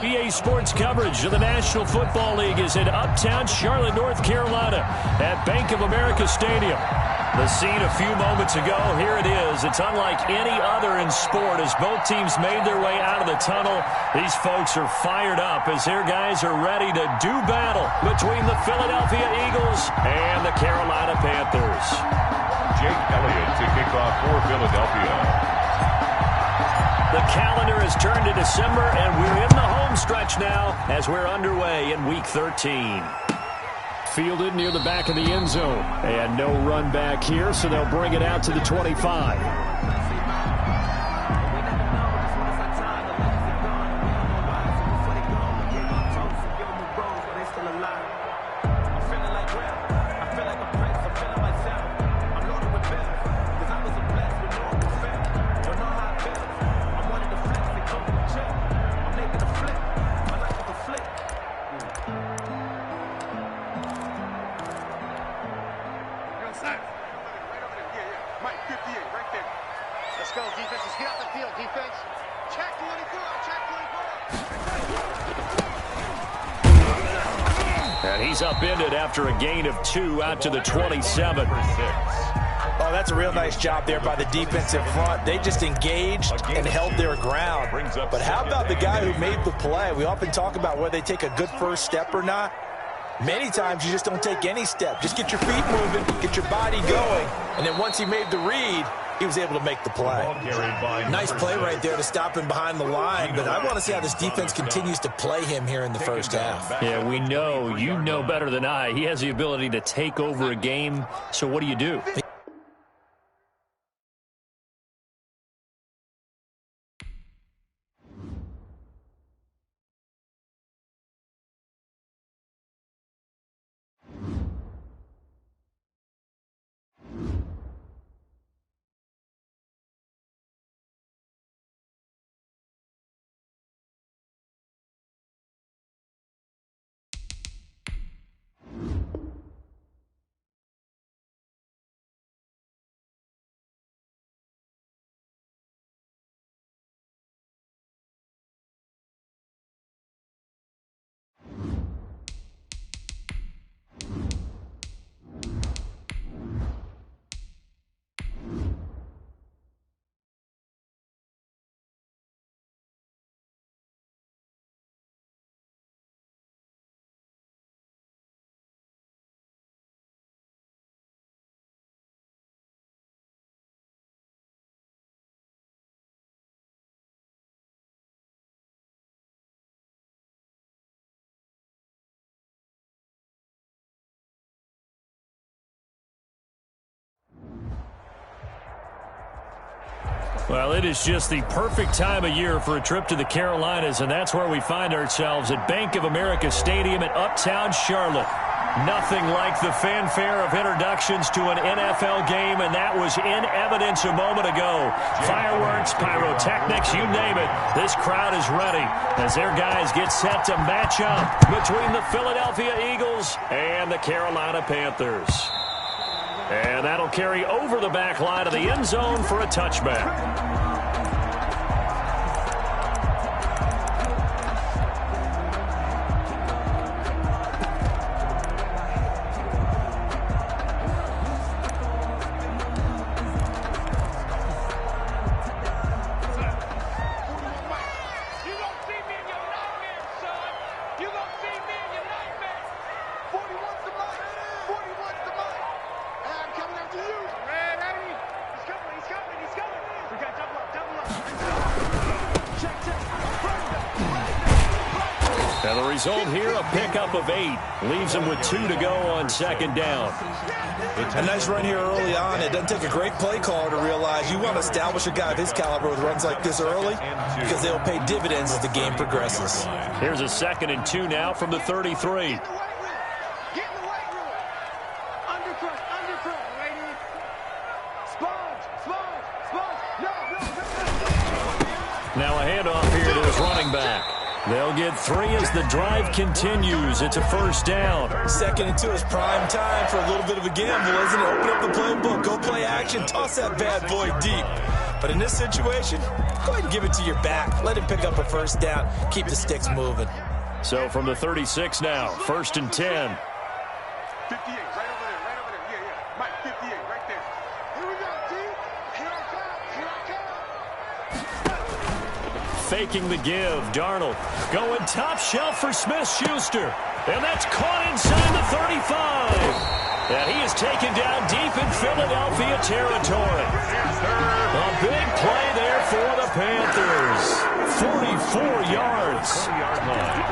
EA Sports coverage of the National Football League is in uptown Charlotte, North Carolina at Bank of America Stadium. The scene a few moments ago, here it is. It's unlike any other in sport as both teams made their way out of the tunnel. These folks are fired up as their guys are ready to do battle between the Philadelphia Eagles and the Carolina Panthers. Jake Elliott to kick off for Philadelphia. The calendar has turned to December, and we're in the home stretch now as we're underway in Week 13. Fielded near the back of the end zone. And no run back here, so they'll bring it out to the 25. And he's upended after a gain of 2 out to the 27. Oh, that's a real nice job there by the defensive front. They just engaged and held their ground. But how about the guy who made the play? We often talk about whether they take a good first step or not. Many times you just don't take any step. Just get your feet moving, get your body going, and then once he made the read, he was able to make the play. Nice play right there to stop him behind the line, but I want to see how this defense continues to play him here in the first half. Yeah, we know, you know better than I. He has the ability to take over a game, so what do you do? Well, it is just the perfect time of year for a trip to the Carolinas, and that's where we find ourselves at Bank of America Stadium in uptown Charlotte. Nothing like the fanfare of introductions to an NFL game, and that was in evidence a moment ago. Fireworks, pyrotechnics, you name it. This crowd is ready as their guys get set to match up between the Philadelphia Eagles and the Carolina Panthers. And that'll carry over the back line of the end zone for a touchback. And the result here, a pickup of 8. Leaves him with 2 to go on second down. A nice run here early on. It doesn't take a great play caller to realize you want to establish a guy of his caliber with runs like this early because they'll pay dividends as the game progresses. Here's a 2nd and 2 now from the 33. Now a handoff here to his running back. They'll get 3 as the drive continues. It's a first down. 2nd and 2 is prime time for a little bit of a gamble, isn't it? Open up the playbook, go play action, toss that bad boy deep. But in this situation, go ahead and give it to your back. Let him pick up a first down. Keep the sticks moving. So from the 36 now, 1st and 10. 58, right over there, right over there. Yeah. Mike, 58, right there. Here we go, G. Here I come. Faking the give. Darnold going top shelf for Smith-Schuster. And that's caught inside the 35. And he is taken down deep in Philadelphia territory. A big play there for the Panthers. 44 yards. 20-yard line.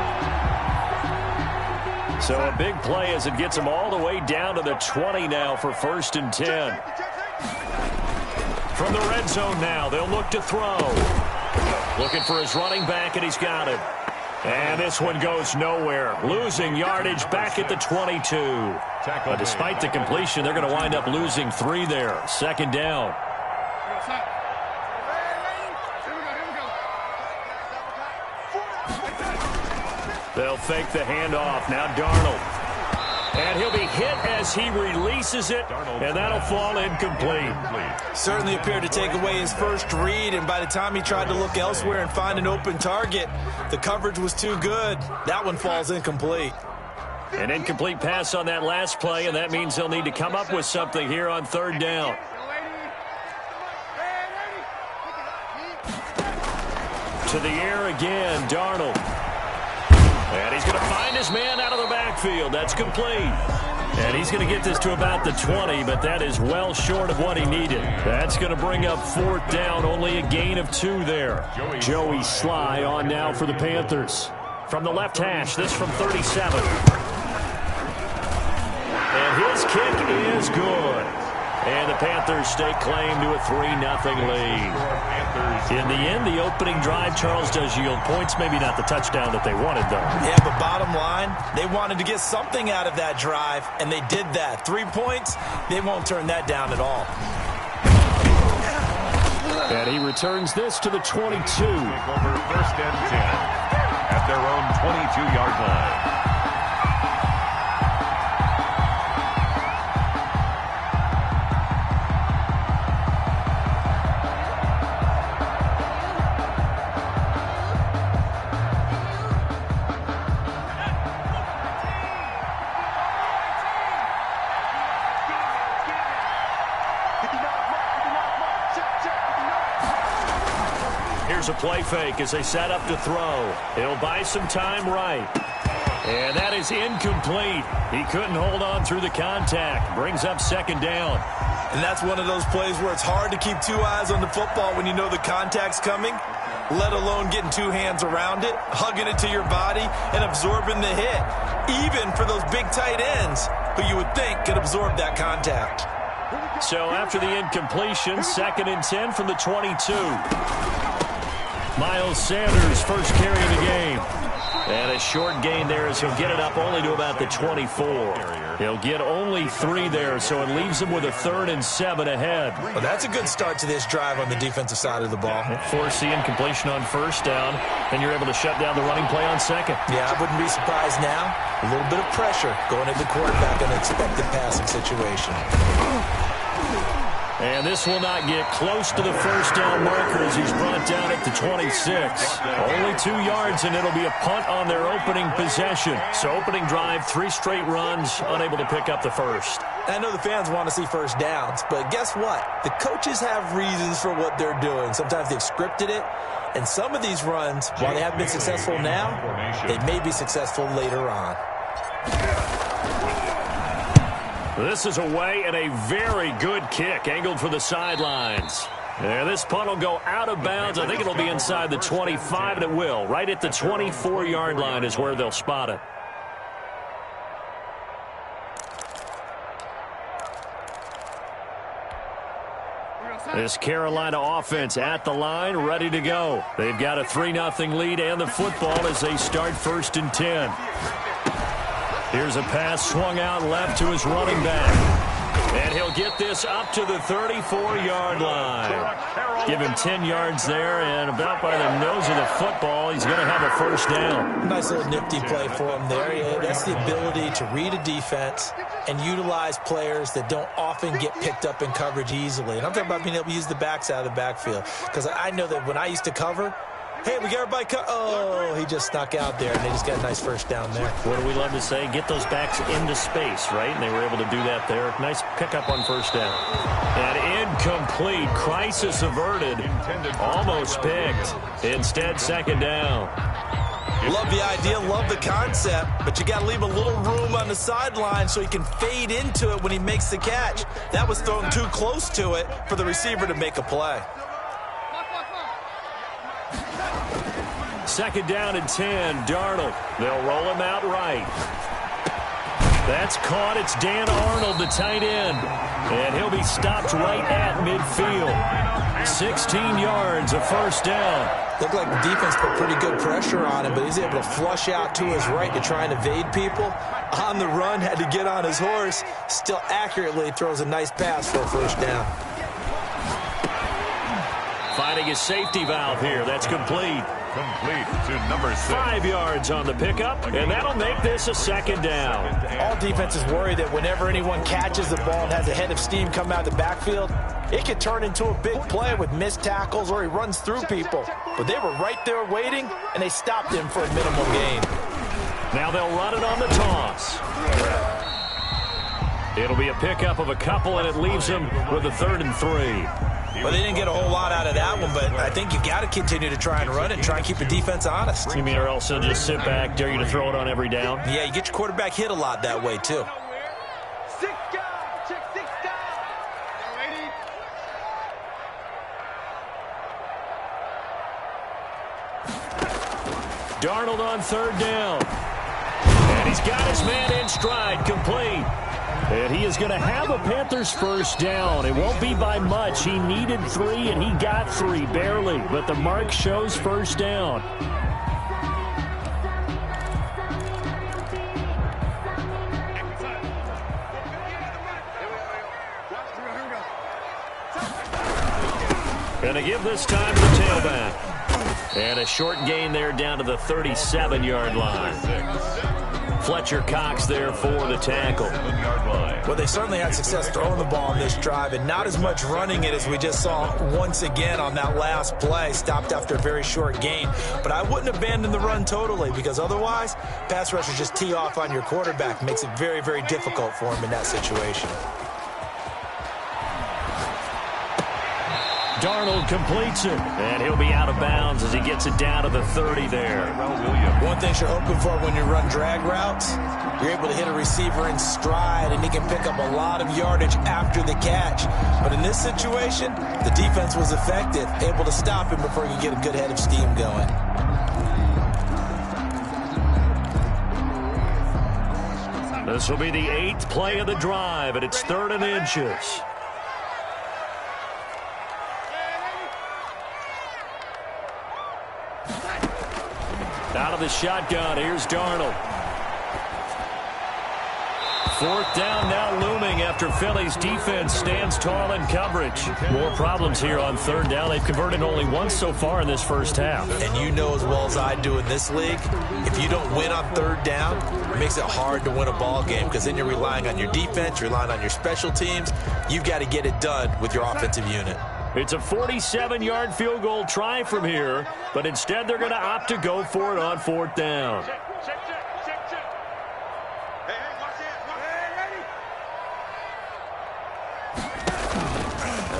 So a big play as it gets him all the way down to the 20 now for 1st and 10. From the red zone now, they'll look to throw. Looking for his running back, and he's got it. And this one goes nowhere. Losing yardage back at the 22. But despite the completion, they're going to wind up losing 3 there. 2nd down. They'll fake the handoff. Now Darnold. And he'll be hit as he releases it, and that'll fall incomplete. Certainly appeared to take away his first read, and by the time he tried to look elsewhere and find an open target, the coverage was too good. That one falls incomplete. An incomplete pass on that last play, and that means they'll need to come up with something here on 3rd down. To the air again, Darnold. And he's going to find his man out of the backfield. That's complete. And he's going to get this to about the 20, but that is well short of what he needed. That's going to bring up 4th down, only a gain of 2 there. Joey Sly on now for the Panthers. From the left hash, this from 37. And his kick is good. And the Panthers stake claim to a 3-0 lead. In the end, the opening drive, Charles, does yield points. Maybe not the touchdown that they wanted, though. Yeah, but bottom line, they wanted to get something out of that drive, and they did that. 3 points, they won't turn that down at all. And he returns this to the 22. Take over 1st and 10 at their own 22-yard line. Here's a play fake as they set up to throw. He'll buy some time right. And that is incomplete. He couldn't hold on through the contact. Brings up 2nd down. And that's one of those plays where it's hard to keep 2 eyes on the football when you know the contact's coming, let alone getting 2 hands around it, hugging it to your body, and absorbing the hit. Even for those big tight ends who you would think could absorb that contact. So after the incompletion, 2nd and 10 from the 22. Miles Sanders first carry of the game. And a short gain there as he'll get it up only to about the 24. He'll get only 3 there, so it leaves him with a 3rd and 7 ahead. Well, that's a good start to this drive on the defensive side of the ball. Force the incompletion on 1st down, and you're able to shut down the running play on 2nd. Yeah, I wouldn't be surprised now. A little bit of pressure going at the quarterback in an expected passing situation. And this will not get close to the 1st down marker as he's brought down at the 26. Only 2 yards, and it'll be a punt on their opening possession. So opening drive, 3 straight runs, unable to pick up the 1st. I know the fans want to see 1st downs, but guess what? The coaches have reasons for what they're doing. Sometimes they've scripted it, and some of these runs, while they haven't been successful now, they may be successful later on. This is away and a very good kick, angled for the sidelines. And this punt will go out of bounds. I think it'll be inside the 25, and it will. Right at the 24-yard line is where they'll spot it. This Carolina offense at the line, ready to go. They've got a 3-0 lead and the football as they start 1st and 10. Here's a pass swung out left to his running back. And he'll get this up to the 34-yard line. Give him 10 yards there, and about by the nose of the football, he's going to have a first down. Nice little nifty play for him there. Yeah, that's the ability to read a defense and utilize players that don't often get picked up in coverage easily. And I'm talking about being able to use the backs out of the backfield. Because I know that when I used to cover, hey, we got everybody oh, he just snuck out there, and they just got a nice first down there. What do we love to say? Get those backs into space, right? And they were able to do that there. Nice pickup on first down. And incomplete. Crisis averted. Almost picked. Instead, second down. Love the idea, love the concept, but you got to leave a little room on the sideline so he can fade into it when he makes the catch. That was thrown too close to it for the receiver to make a play. Second down and 10, Darnold. They'll roll him out right. That's caught. It's Dan Arnold, the tight end. And he'll be stopped right at midfield. 16 yards, a first down. Looked like the defense put pretty good pressure on him, but he's able to flush out to his right to try and evade people. On the run, had to get on his horse. Still accurately throws a nice pass for a first down. Finding his safety valve here. That's complete. Complete to number 6. 5 yards on the pickup, and that'll make this a second down. All defenses worry that whenever anyone catches the ball and has a head of steam come out of the backfield, it could turn into a big play with missed tackles or he runs through people. But they were right there waiting, and they stopped him for a minimal gain. Now they'll run it on the toss. It'll be a pickup of a couple, and it leaves them with a 3rd and 3. Well, they didn't get a whole lot out of that one, but I think you got to continue to try and run it and try and keep the defense honest. You mean or else they'll just sit back, dare you to throw it on every down? Yeah, you get your quarterback hit a lot that way, too. 6 down. Check 6 down. Ready? Darnold on 3rd down. And he's got his man in stride, complete. And he is going to have a Panthers first down. It won't be by much. He needed 3, and he got 3, barely. But the mark shows first down. Going to give this time to the tailback. And a short gain there down to the 37-yard line. Fletcher Cox there for the tackle. Well, they certainly had success throwing the ball on this drive, and not as much running it as we just saw once again on that last play. Stopped after a very short gain. But I wouldn't abandon the run totally, because otherwise, pass rushers just tee off on your quarterback. Makes it very, very difficult for him in that situation. Darnold completes it, and he'll be out of bounds as he gets it down to the 30 there. One thing you're hoping for when you run drag routes, you're able to hit a receiver in stride, and he can pick up a lot of yardage after the catch. But in this situation, the defense was effective, able to stop him before he could get a good head of steam going. This will be the 8th play of the drive, and it's 3rd and inches. Out of the shotgun, here's Darnold. 4th down now looming after Philly's defense stands tall in coverage. More problems here on 3rd down. They've converted only once so far in this first half. And you know as well as I do in this league, if you don't win on 3rd down, it makes it hard to win a ball game, because then you're relying on your defense, you're relying on your special teams. You've got to get it done with your offensive unit. It's a 47-yard field goal try from here, but instead they're going to opt to go for it on 4th down. Check. Hey, watch it.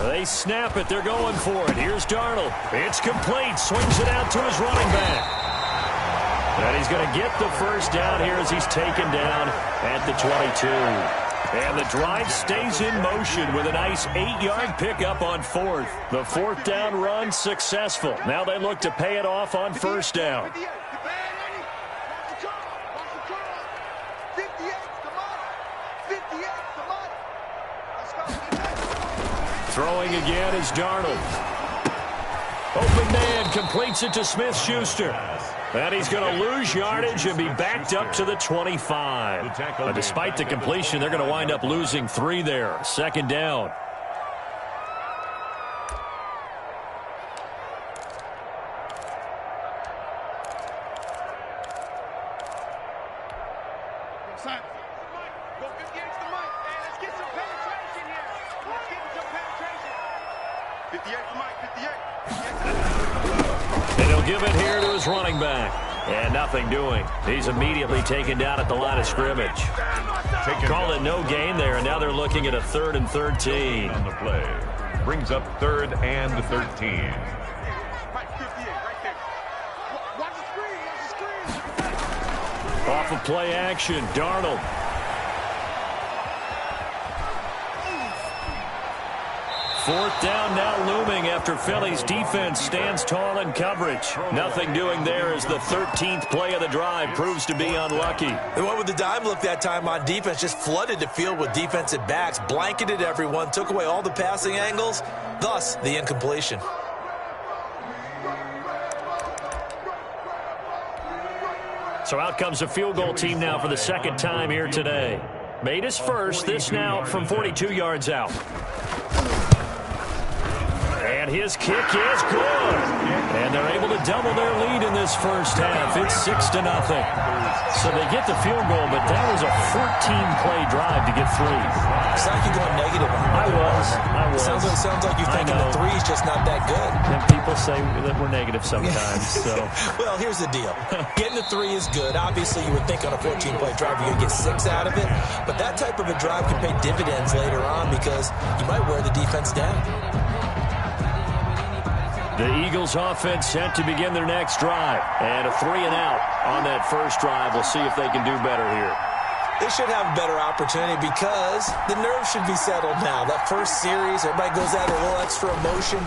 They snap it. They're going for it. Here's Darnold. It's complete. Swings it out to his running back. And he's going to get the first down here as he's taken down at the 22. And the drive stays in motion with a nice 8-yard pickup on 4th. The 4th down run successful. Now they look to pay it off on 1st down. Throwing again is Darnold. Open man completes it to Smith-Schuster. And he's going to lose yardage and be backed up to the 25. But despite the completion, they're going to wind up losing 3 there. Second down. And he'll give it here to his running back. And nothing doing. He's immediately taken down at the line of scrimmage. Call it no gain there, and now they're looking at a 3rd and 13. On the play. Brings up 3rd and 13. Off of play action, Darnold. Fourth down now looming after Philly's defense stands tall in coverage. Nothing doing there as the 13th play of the drive proves to be unlucky. They went with the dime look that time on defense, just flooded the field with defensive backs, blanketed everyone, took away all the passing angles, thus the incompletion. So out comes a field goal team now for the second time here today. Made his first, this now from 42 yards out. And his kick is good. And they're able to double their lead in this first half. It's 6-0. So they get the field goal, but that was a 14-play drive to get 3. It's like you're going negative. I was. Sounds like you're thinking the 3 is just not that good. And people say that we're negative sometimes. So. Well, here's the deal. Getting the 3 is good. Obviously, you would think on a 14-play drive you're going to get 6 out of it. But that type of a drive can pay dividends later on because you might wear the defense down. The Eagles offense set to begin their next drive. And a 3 and out on that first drive. We'll see if they can do better here. They should have a better opportunity because the nerves should be settled now. That first series, everybody goes out a little extra emotion.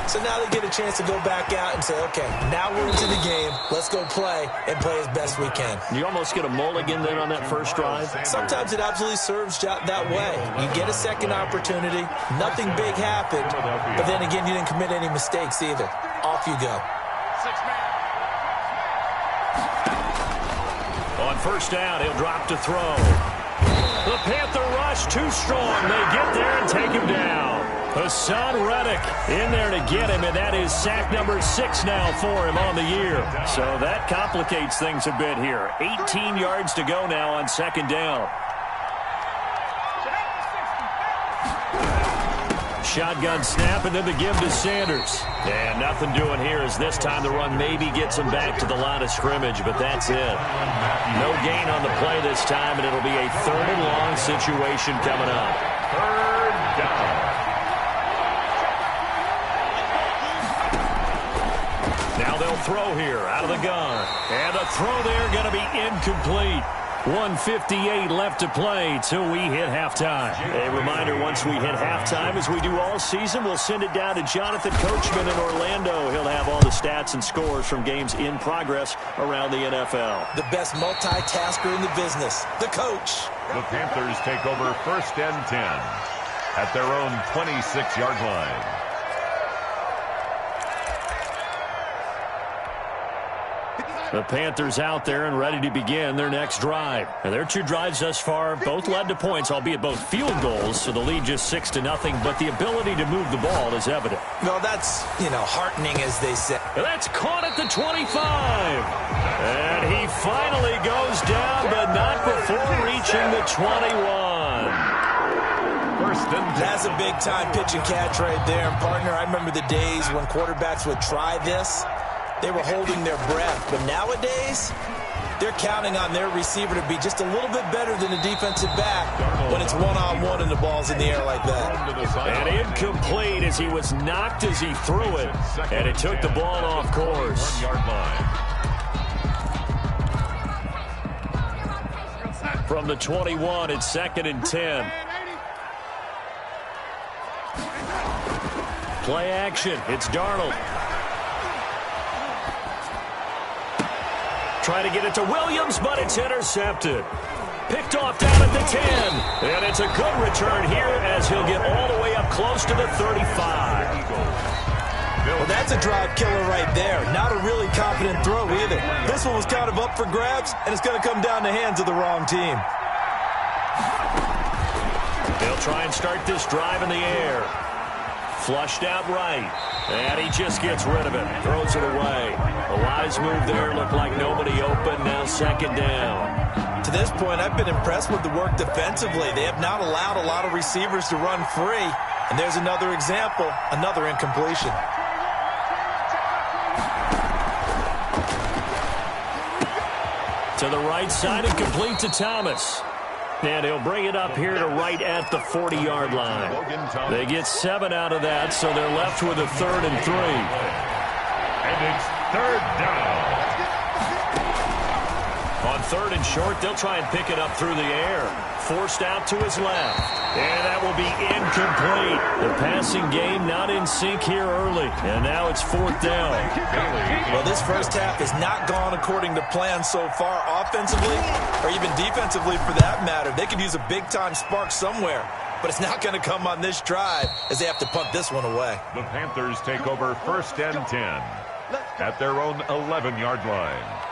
So now they get a chance to go back out and say, okay, now we're into the game. Let's go play and play as best we can. You almost get a mulligan then on that first drive? Sometimes it absolutely serves that way. You get a second opportunity. Nothing big happened. But then again, you didn't commit any mistakes either. Off you go. On first down, he'll drop to throw. The Panther rush too strong. They get there and take him down. Hassan Reddick in there to get him, and that is sack number 6 now for him on the year. So that complicates things a bit here. 18 yards to go now on second down. Shotgun snap, and then the give to Sanders. And nothing doing here as this time the run maybe gets him back to the line of scrimmage, but that's it. No gain on the play this time, and it'll be a 3rd and long situation coming up. 3rd down. Now they'll throw here out of the gun. And the throw there going to be incomplete. 1:58 left to play till we hit halftime. A reminder, once we hit halftime, as we do all season, we'll send it down to Jonathan Coachman in Orlando. He'll have all the stats and scores from games in progress around the NFL. The best multitasker in the business, the coach. The Panthers take over 1st and 10 at their own 26-yard line. The Panthers out there and ready to begin their next drive. And their 2 drives thus far both led to points, albeit both field goals, so the lead just 6-0, but the ability to move the ball is evident. Well, that's, heartening, as they say. And that's caught at the 25. And he finally goes down, but not before reaching the 21. 1st and 10. That's a big-time pitch and catch right there. And, partner, I remember the days when quarterbacks would try this. They were holding their breath. But nowadays, they're counting on their receiver to be just a little bit better than the defensive back when it's one-on-one and the ball's in the air like that. And incomplete as he was knocked as he threw it. And it took the ball off course. 1-yard line. From the 21, it's 2nd and 10. Play action. It's Darnold. Trying to get it to Williams, but it's intercepted. Picked off down at the 10. And it's a good return here as he'll get all the way up close to the 35. Well, that's a drive killer right there. Not a really confident throw either. This one was kind of up for grabs, and it's going to come down the hands of the wrong team. They'll try and start this drive in the air. Flushed out right. And he just gets rid of it. Throws it away. A wise move there. Looked like nobody open. Now second down. To this point, I've been impressed with the work defensively. They have not allowed a lot of receivers to run free. And there's another example, another incompletion. To the right side and complete to Thomas. And he'll bring it up here to right at the 40-yard line. They get 7 out of that, so they're left with a 3rd and 3. And it's 3rd down. On 3rd and short, they'll try and pick it up through the air. Forced out to his left. And that will be incomplete. The passing game not in sync here early. And now it's 4th down. Well, this first half has not gone according to plan so far offensively or even defensively for that matter. They could use a big-time spark somewhere, but it's not going to come on this drive as they have to punt this one away. The Panthers take over 1st and 10 at their own 11-yard line.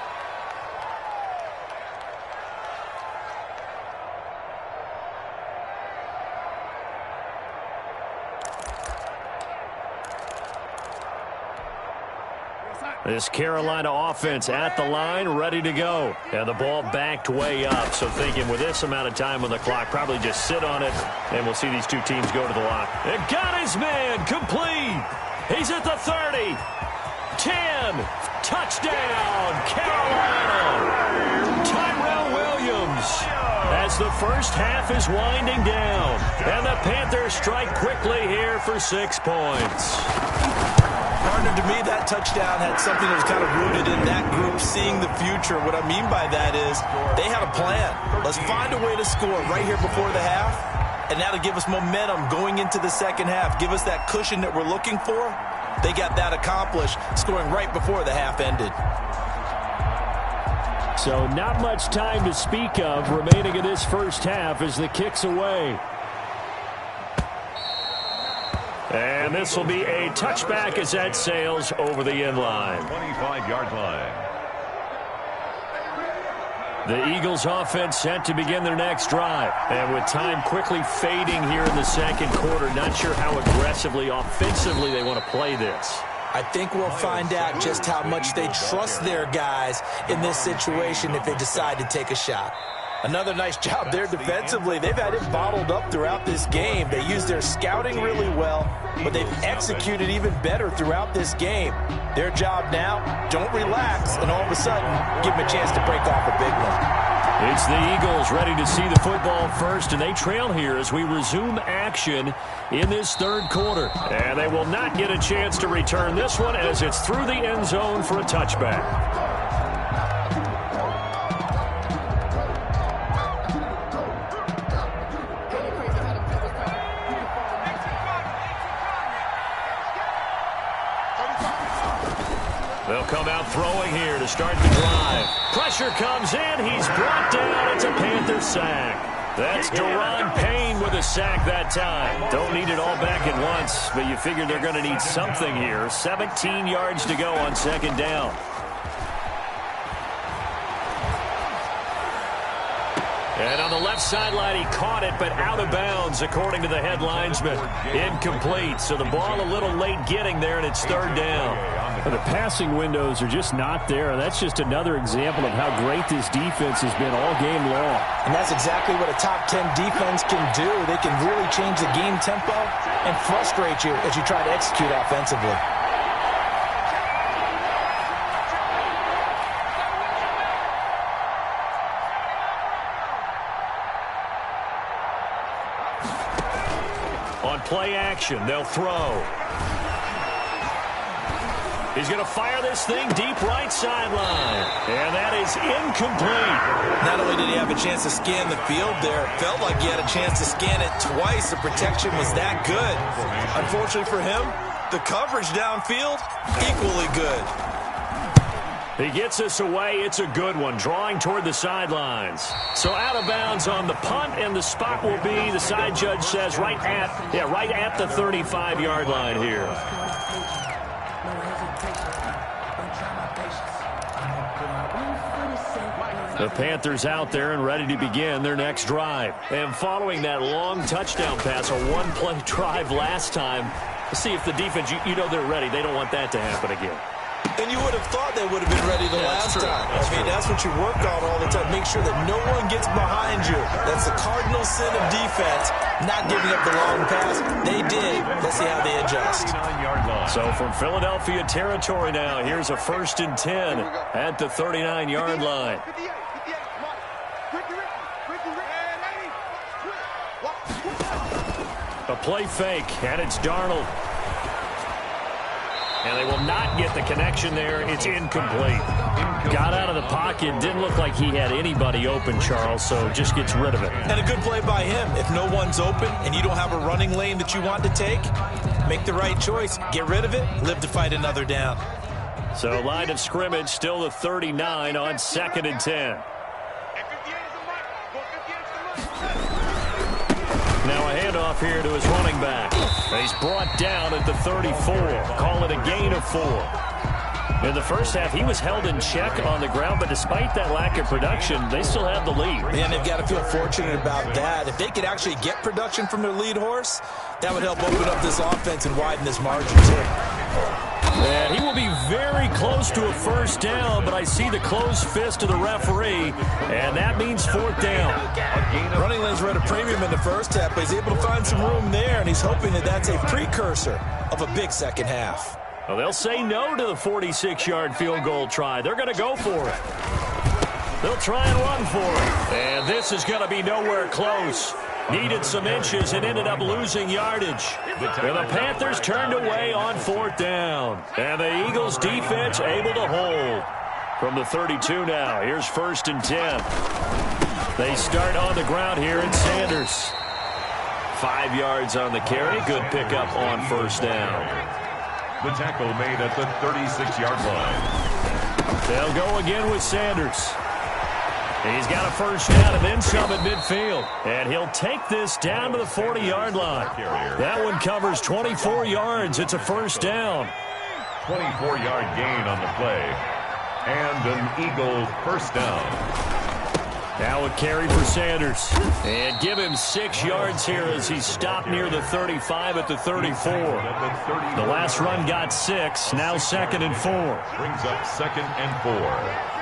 This Carolina offense at the line, ready to go. And the ball backed way up. So thinking with this amount of time on the clock, probably just sit on it, and we'll see these two teams go to the lock. It got his man complete. He's at the 30. 10. Touchdown, Carolina. Tyrell Williams. As the first half is winding down. And the Panthers strike quickly here for 6 points. Partner, to me, that touchdown had something that was kind of rooted in that group seeing the future. What I mean by that is they had a plan. Let's find a way to score right here before the half, and that'll give us momentum going into the second half, give us that cushion that we're looking for. They got that accomplished, scoring right before the half ended. So not much time to speak of remaining in this first half as the kick's away. And this will be a touchback as that sails over the end line. 25-yard line. The Eagles offense set to begin their next drive. And with time quickly fading here in the second quarter, not sure how aggressively, offensively they want to play this. I think we'll find out just how much they trust their guys in this situation if they decide to take a shot. Another nice job there defensively. They've had it bottled up throughout this game. They used their scouting really well, but they've executed even better throughout this game. Their job now, don't relax, and all of a sudden, give them a chance to break off a big one. It's the Eagles ready to see the football first, and they trail here as we resume action in this third quarter. And they will not get a chance to return this one as it's through the end zone for a touchback. They'll come out throwing here to start the drive. Pressure comes in. He's brought down. It's a Panther sack. That's Deron Payne with a sack that time. Don't need it all back at once, but you figure they're going to need something here. 17 yards to go on second down. And on the left sideline, he caught it, but out of bounds, according to the head linesman. Incomplete, so the ball a little late getting there, and it's third down. The passing windows are just not there. That's just another example of how great this defense has been all game long. And that's exactly what a top 10 defense can do. They can really change the game tempo and frustrate you as you try to execute offensively. On play action, they'll throw. He's going to fire this thing deep right sideline. And that is incomplete. Not only did he have a chance to scan the field there, it felt like he had a chance to scan it twice. The protection was that good. Unfortunately for him, the coverage downfield, equally good. He gets us away. It's a good one, drawing toward the sidelines. So out of bounds on the punt, and the spot will be, the side judge says, right at the 35-yard line here. The Panthers out there and ready to begin their next drive. And following that long touchdown pass, a one-play drive last time, let's see if the defense, you know they're ready. They don't want that to happen again. And you would have thought they would have been ready the last time. That's what you work on all the time. Make sure that no one gets behind you. That's the cardinal sin of defense, not giving up the long pass. They did. Let's see how they adjust. So from Philadelphia territory now, here's a 1st and 10 at the 39-yard line. A play fake, and it's Darnold. And they will not get the connection there. It's incomplete. Got out of the pocket. Didn't look like he had anybody open, Charles, so just gets rid of it. And a good play by him. If no one's open and you don't have a running lane that you want to take, make the right choice. Get rid of it. Live to fight another down. So line of scrimmage still the 39 on 2nd and 10. Now a handoff here to his running back. He's brought down at the 34. Call it a gain of 4. In the first half, he was held in check on the ground, but despite that lack of production, they still have the lead. And they've got to feel fortunate about that. If they could actually get production from their lead horse, that would help open up this offense and widen this margin too. And he will be very close to a 1st down, but I see the closed fist of the referee, and that means 4th down. Running lanes were at a premium in the first half, but he's able to find some room there, and he's hoping that that's a precursor of a big second half. Well, they'll say no to the 46-yard field goal try. They're going to go for it. They'll try and run for it. And this is going to be nowhere close. Needed some inches and ended up losing yardage. And the Panthers turned away on 4th down. And the Eagles defense able to hold. From the 32 now, here's 1st and 10. They start on the ground here in Sanders. 5 yards on the carry. Good pickup on 1st down. The tackle made at the 36-yard line. They'll go again with Sanders. He's got a 1st down and then some at midfield. And he'll take this down to the 40-yard line. That one covers 24 yards. It's a 1st down. 24-yard gain on the play. And an Eagle 1st down. Now a carry for Sanders. And give him 6 yards here as he's stopped near the 35 at the 34. The last run got 6. Now 2nd and 4. Brings up 2nd and 4.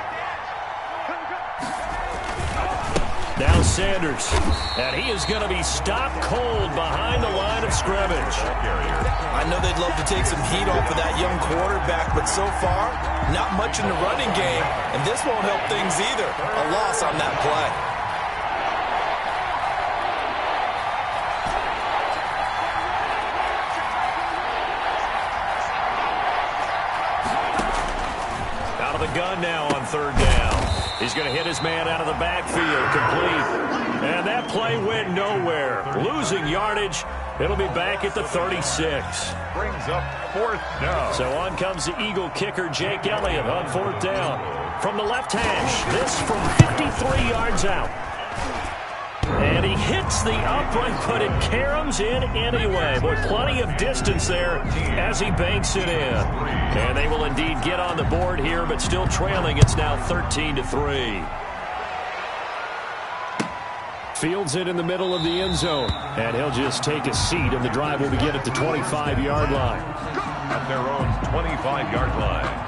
Now Sanders, and he is going to be stopped cold behind the line of scrimmage. I know they'd love to take some heat off of that young quarterback, but so far, not much in the running game, and this won't help things either. A loss on that play. Out of the gun now on 3rd down. He's going to hit his man out of the backfield, complete. And that play went nowhere. Losing yardage. It'll be back at the 36. Brings up 4th down. So on comes the Eagle kicker, Jake Elliott, on 4th down. From the left hash, this from 53 yards out. And he hits the upright, but it caroms in anyway. With plenty of distance there as he banks it in. And they will indeed get on the board here, but still trailing. It's now 13-3. Fields it in the middle of the end zone. And he'll just take a seat, and the drive will begin at the 25-yard line. At their own 25-yard line.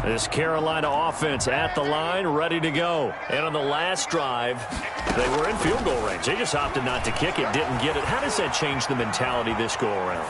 This Carolina offense at the line, ready to go. And on the last drive, they were in field goal range. They just opted not to kick it, didn't get it. How does that change the mentality this go around?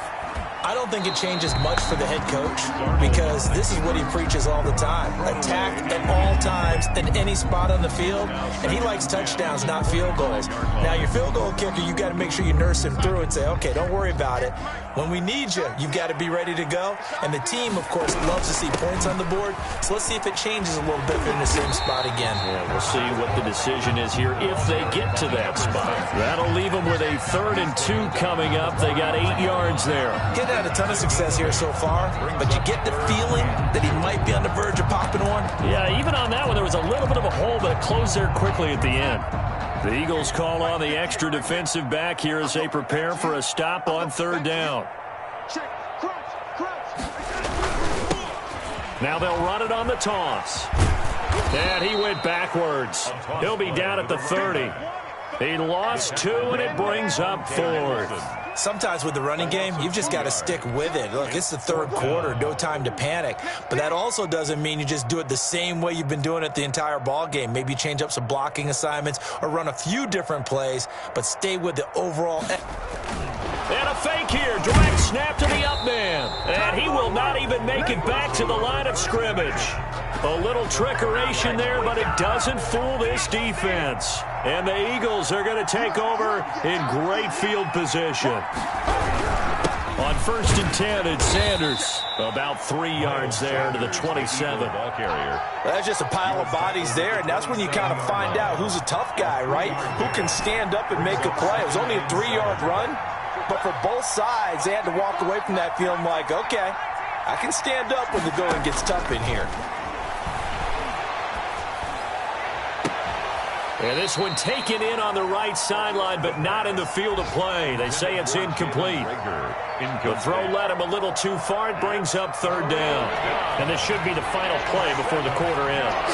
I don't think it changes much for the head coach because this is what he preaches all the time. Attack at all times in any spot on the field, and he likes touchdowns, not field goals. Now, your field goal kicker, you got to make sure you nurse him through and say, okay, don't worry about it. When we need you, you've got to be ready to go. And the team, of course, loves to see points on the board. So let's see if it changes a little bit if they're in the same spot again. Yeah, we'll see what the decision is here if they get to that spot. That'll leave them with a 3rd and 2 coming up. They got 8 yards there. Getting had a ton of success here so far, but you get the feeling that he might be on the verge of popping one. Yeah, even on that one, there was a little bit of a hole, but it closed there quickly at the end. The Eagles call on the extra defensive back here as they prepare for a stop on 3rd down. Now they'll run it on the toss. And he went backwards. He'll be down at the 30. He lost 2, and it brings up 4th. Sometimes with the running game, you've just got to stick with it. Look, it's the 3rd quarter, no time to panic. But that also doesn't mean you just do it the same way you've been doing it the entire ball game. Maybe change up some blocking assignments or run a few different plays, but stay with the overall. And a fake here. Direct snap to the up man. And he will not even make it back to the line of scrimmage. A little trickeration there, but it doesn't fool this defense. And the Eagles are going to take over in great field position. On 1st and 10, it's Sanders. About 3 yards there to the 27. Ball carrier. That's just a pile of bodies there, and that's when you kind of find out who's a tough guy, right? Who can stand up and make a play. It was only a 3-yard run, but for both sides, they had to walk away from that feeling like, okay, I can stand up when the going gets tough in here. And this one taken in on the right sideline, but not in the field of play. They say it's incomplete. The throw led him a little too far. It brings up 3rd down. And this should be the final play before the quarter ends.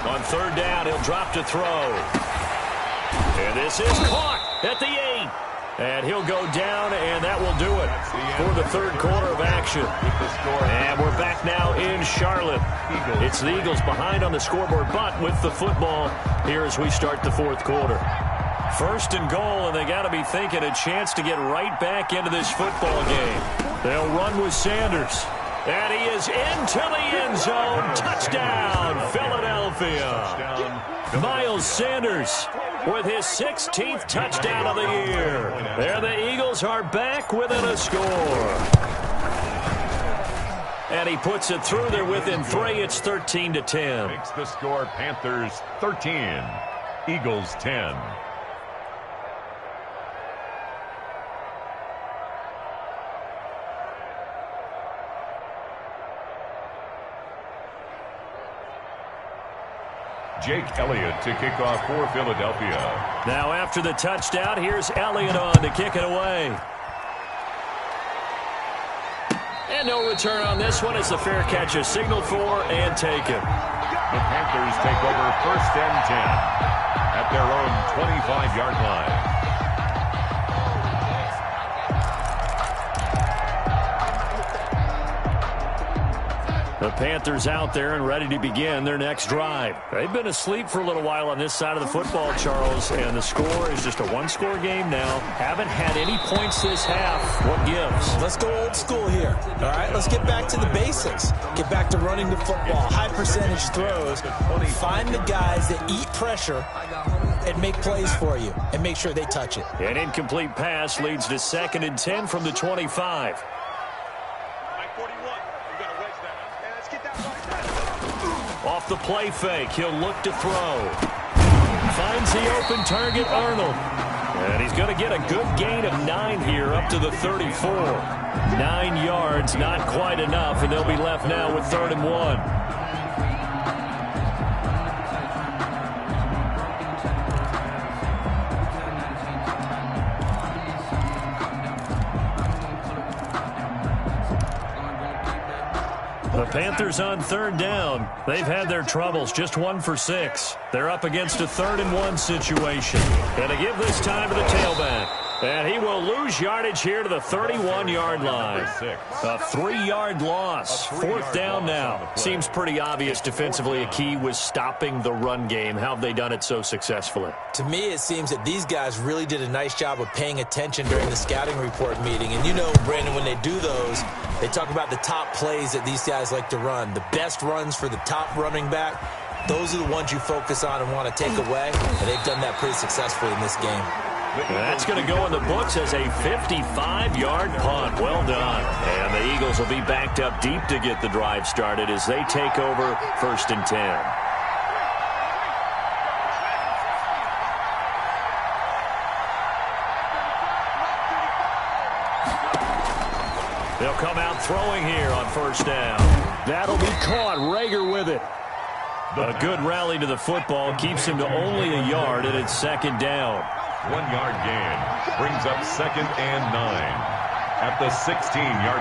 On 3rd down, he'll drop to throw. And this is caught at the 8. And he'll go down, and that will do it for the 3rd quarter of action. And we're back now in Charlotte. It's the Eagles behind on the scoreboard, but with the football here as we start the 4th quarter. 1st and goal, and they got to be thinking a chance to get right back into this football game. They'll run with Sanders. And he is into the end zone. Touchdown, Philadelphia. Miles Sanders with his 16th touchdown of the year. There the Eagles are back within a score. And he puts it through there within 3. It's 13-10. Makes the score Panthers 13, Eagles 10. Jake Elliott to kick off for Philadelphia. Now after the touchdown, here's Elliott on to kick it away. And no return on this one as the fair catch is signaled for and taken. The Panthers take over 1st and 10 at their own 25-yard line. The Panthers out there and ready to begin their next drive. They've been asleep for a little while on this side of the football, Charles, and the score is just a 1-score game now. Haven't had any points this half. What gives? Let's go old school here. All right, let's get back to the basics. Get back to running the football, high percentage throws. Find the guys that eat pressure and make plays for you and make sure they touch it. An incomplete pass leads to 2nd and 10 from the 25. Off the play fake, he'll look to throw. Finds the open target, Arnold. And he's going to get a good gain of 9 here up to the 34. 9 yards, not quite enough, and they'll be left now with 3rd and 1. The Panthers on 3rd down. They've had their troubles, just 1 for 6. They're up against a 3rd and 1 situation. And to give this time to the tailback. And he will lose yardage here to the 31-yard line. A 3-yard loss. 4th down now. Seems pretty obvious defensively a key was stopping the run game. How have they done it so successfully? To me, it seems that these guys really did a nice job of paying attention during the scouting report meeting. And you know, Brandon, when they do those, they talk about the top plays that these guys like to run. The best runs for the top running back. Those are the ones you focus on and want to take away. And they've done that pretty successfully in this game. That's going to go in the books as a 55-yard punt. Well done. And the Eagles will be backed up deep to get the drive started as they take over 1st and 10. They'll come out throwing here on 1st down. That'll be caught. Rager with it. A good rally to the football keeps him to only a yard, and it's 2nd down. 1-yard gain brings up 2nd and 9 at the 16-yard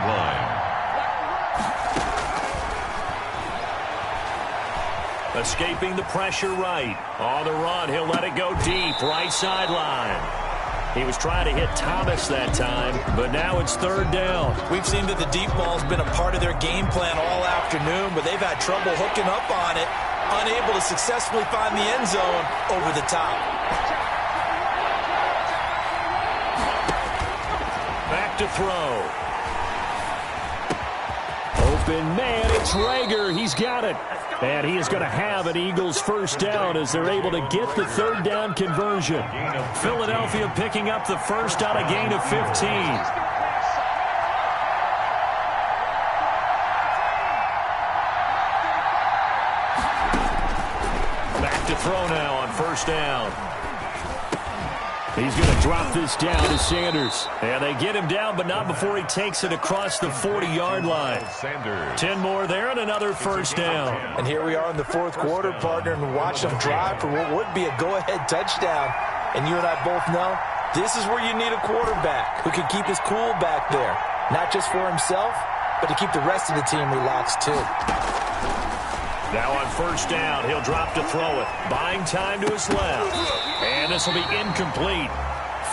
line. Escaping the pressure right. On the run, he'll let it go deep, right sideline. He was trying to hit Thomas that time, but now it's 3rd down. We've seen that the deep ball's been a part of their game plan all afternoon, but they've had trouble hooking up on it, unable to successfully find the end zone over the top. Back to throw. Open man, it's Rager. He's got it. And he is going to have an Eagles 1st down as they're able to get the 3rd down conversion. Philadelphia picking up the first on a gain of 15. Back to throw now on 1st down. He's going to drop this down to Sanders. And they get him down, but not before he takes it across the 40-yard line. 10 more there and another 1st down. And here we are in the 4th quarter, partner, and watch them drive for what would be a go-ahead touchdown. And you and I both know this is where you need a quarterback who can keep his cool back there. Not just for himself, but to keep the rest of the team relaxed too. Now on 1st down, he'll drop to throw it. Buying time to his left. And this will be incomplete.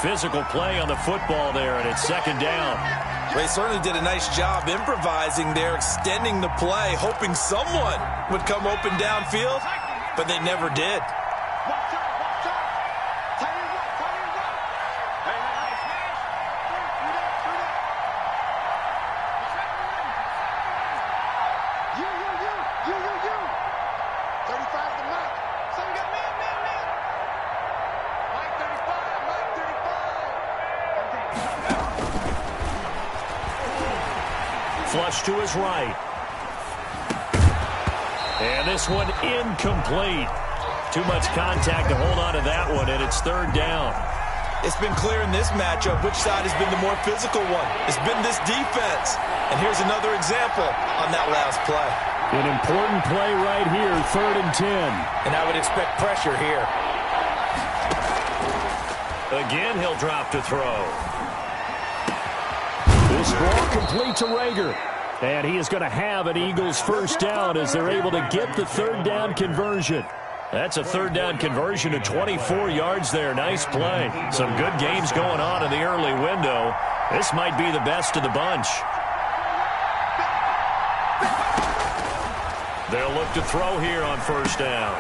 Physical play on the football there, and it's 2nd down. They certainly did a nice job improvising there, extending the play, hoping someone would come open downfield, but they never did. Flush to his right. And this one incomplete. Too much contact to hold on to that one, and it's 3rd down. It's been clear in this matchup which side has been the more physical one. It's been this defense. And here's another example on that last play. An important play right here, 3rd and 10. And I would expect pressure here. Again, he'll drop to throw. This ball complete to Rager. And he is going to have an Eagles 1st down as they're able to get the 3rd down conversion. That's a 3rd down conversion to 24 yards there. Nice play. Some good games going on in the early window. This might be the best of the bunch. They'll look to throw here on 1st down.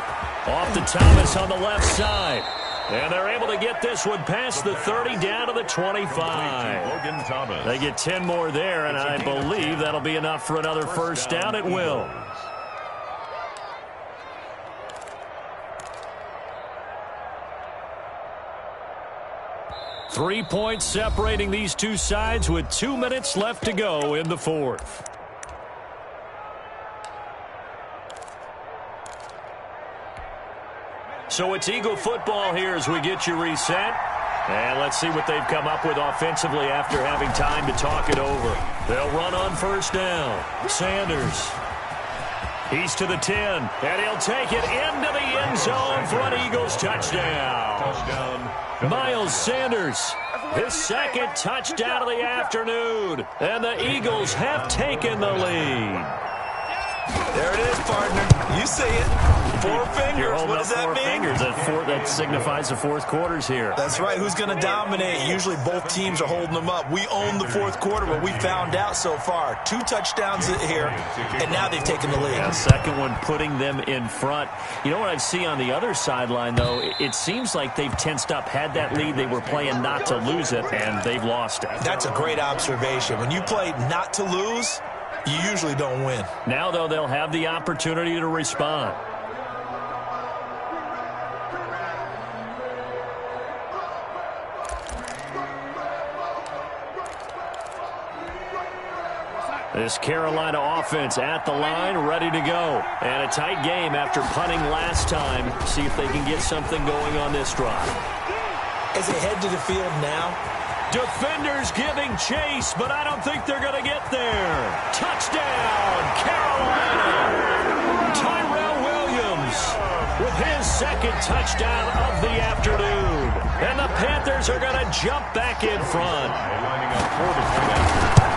Off to Thomas on the left side. And they're able to get this one past the 30 down to the 25. They get 10 more there, and I believe that'll be enough for another 1st down. It will. Three points separating these two sides with 2 minutes left to go in the 4th. So it's Eagle football here as we get you reset. And let's see what they've come up with offensively after having time to talk it over. They'll run on 1st down. Sanders. He's to the 10. And he'll take it into the end zone for an Eagles touchdown. Miles Sanders, his 2nd touchdown of the afternoon. And the Eagles have taken the lead. There it is, partner. You see it. 4 fingers. What does that mean? 4 fingers. That signifies the fourth quarter's here. That's right. Who's going to dominate? Usually both teams are holding them up. We own the fourth quarter, but we found out so far. 2 touchdowns here, and now they've taken the lead. Yeah, second one putting them in front. You know what I see on the other sideline, though? It seems like they've tensed up, had that lead. They were playing not to lose it, and they've lost it. That's a great observation. When you play not to lose, you usually don't win. Now, though, they'll have the opportunity to respond. This Carolina offense at the line, ready to go. And a tight game after punting last time. See if they can get something going on this drive. As they head to the field now, defenders giving chase, but I don't think they're going to get there. Touchdown, Carolina. Tyrell Williams with his second touchdown of the afternoon. And the Panthers are going to jump back in front. Lining up for the point.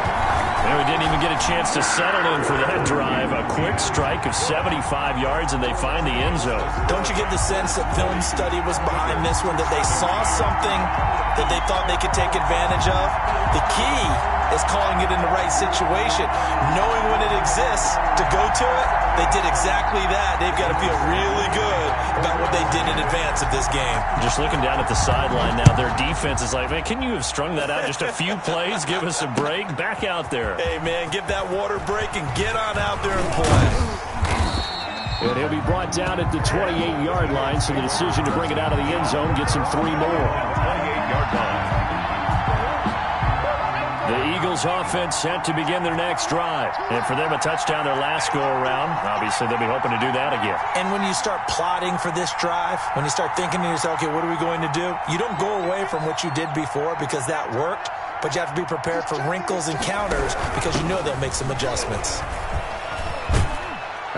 And we didn't even get a chance to settle in for that drive. A quick strike of 75 yards, and they find the end zone. Don't you get the sense that film study was behind this one, that they saw something that they thought they could take advantage of? The key is calling it in the right situation. Knowing when it exists to go to it, they did exactly that. They've got to feel really good about what they did in advance of this game. Just looking down at the sideline now, their defense is like, man, can you have strung that out just a few plays? Give us a break. Back out there. Hey, man, give that water break and get on out there and play. And he'll be brought down at the 28-yard line, so the decision to bring it out of the end zone gets him 3 more. 28-yard line. The Eagles offense set to begin their next drive. And for them, a touchdown their last go-around. Obviously, they'll be hoping to do that again. And when you start plotting for this drive, when you start thinking to yourself, okay, what are we going to do? You don't go away from what you did before because that worked, but you have to be prepared for wrinkles and counters because you know they'll make some adjustments.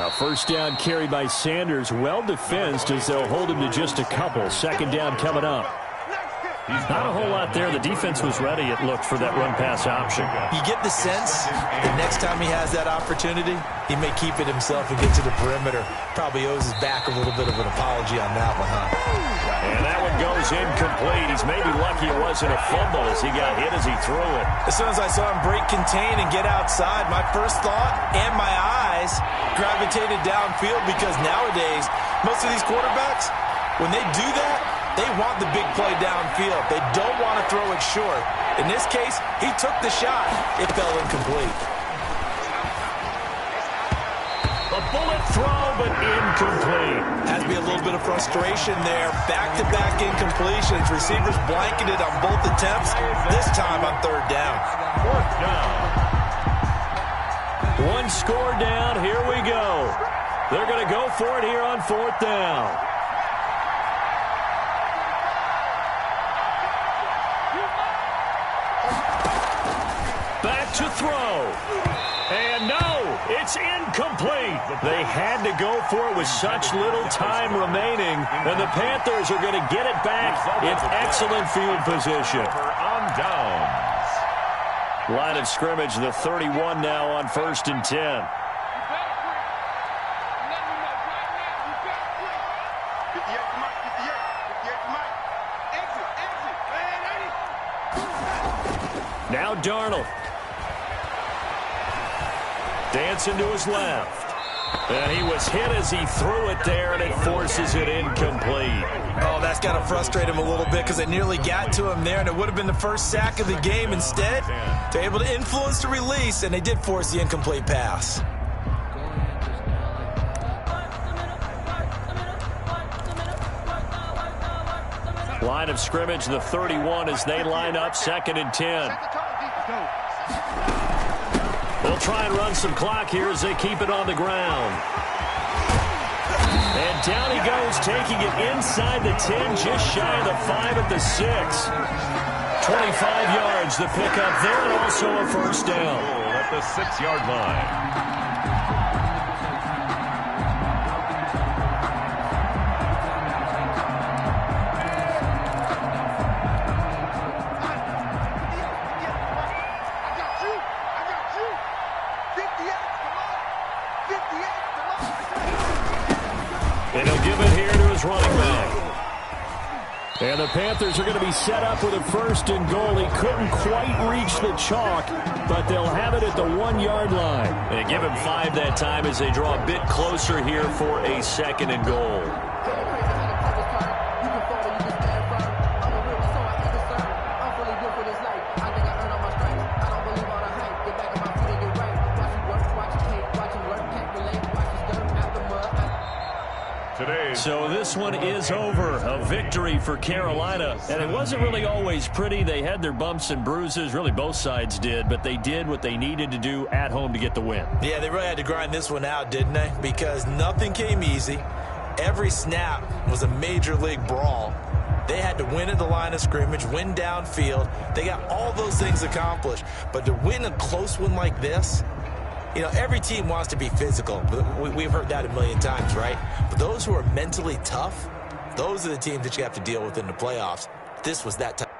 Now, first down carry by Sanders, well defensed as they'll hold him to just a couple. Second down coming up. Not a whole lot there. The defense was ready, it looked, for that run-pass option. You get the sense that next time he has that opportunity, he may keep it himself and get to the perimeter. Probably owes his back a little bit of an apology on that one, huh? And that one goes incomplete. He's maybe lucky it wasn't a fumble as he got hit as he threw it. As soon as I saw him break contain and get outside, my first thought and my eyes gravitated downfield because nowadays, most of these quarterbacks, when they do that, they want the big play downfield. They don't want to throw it short. In this case, he took the shot. It fell incomplete. A bullet throw, but incomplete. Has to be a little bit of frustration there. Back-to-back incompletions. Receivers blanketed on both attempts. This time on third down. Fourth down. One score down. Here we go. They're going to go for it here on fourth down. Back to throw. And no, it's incomplete. They had to go for it with such little time remaining. And the Panthers are going to get it back in excellent field position. On downs. Line of scrimmage, the 31 now on 1st and 10. Now Darnold. Dancing to his left. And he was hit as he threw it there, and it forces it incomplete. Oh, that's got to frustrate him a little bit because it nearly got to him there, and it would have been the first sack of the game. Instead, they're able to influence the release, and they did force the incomplete pass. Line of scrimmage, the 31 as they line up 2nd and 10. They'll try and run some clock here as they keep it on the ground. And down he goes, taking it inside the 10, just shy of the 5 at the 6. 25 yards, the pickup there, and also a first down. At the 6-yard line. I got you. 58, come on. 58. And the Panthers are going to be set up with a 1st and goal. He couldn't quite reach the chalk, but they'll have it at the 1-yard line. They give him 5 that time as they draw a bit closer here for a 2nd and goal. So this one is over. A victory for Carolina. And it wasn't really always pretty. They had their bumps and bruises. Really, both sides did. But they did what they needed to do at home to get the win. Yeah, they really had to grind this one out, didn't they? Because nothing came easy. Every snap was a major league brawl. They had to win at the line of scrimmage, win downfield. They got all those things accomplished. But to win a close one like this, you know, every team wants to be physical. We've heard that a million times, right? But those who are mentally tough, those are the teams that you have to deal with in the playoffs. This was that time.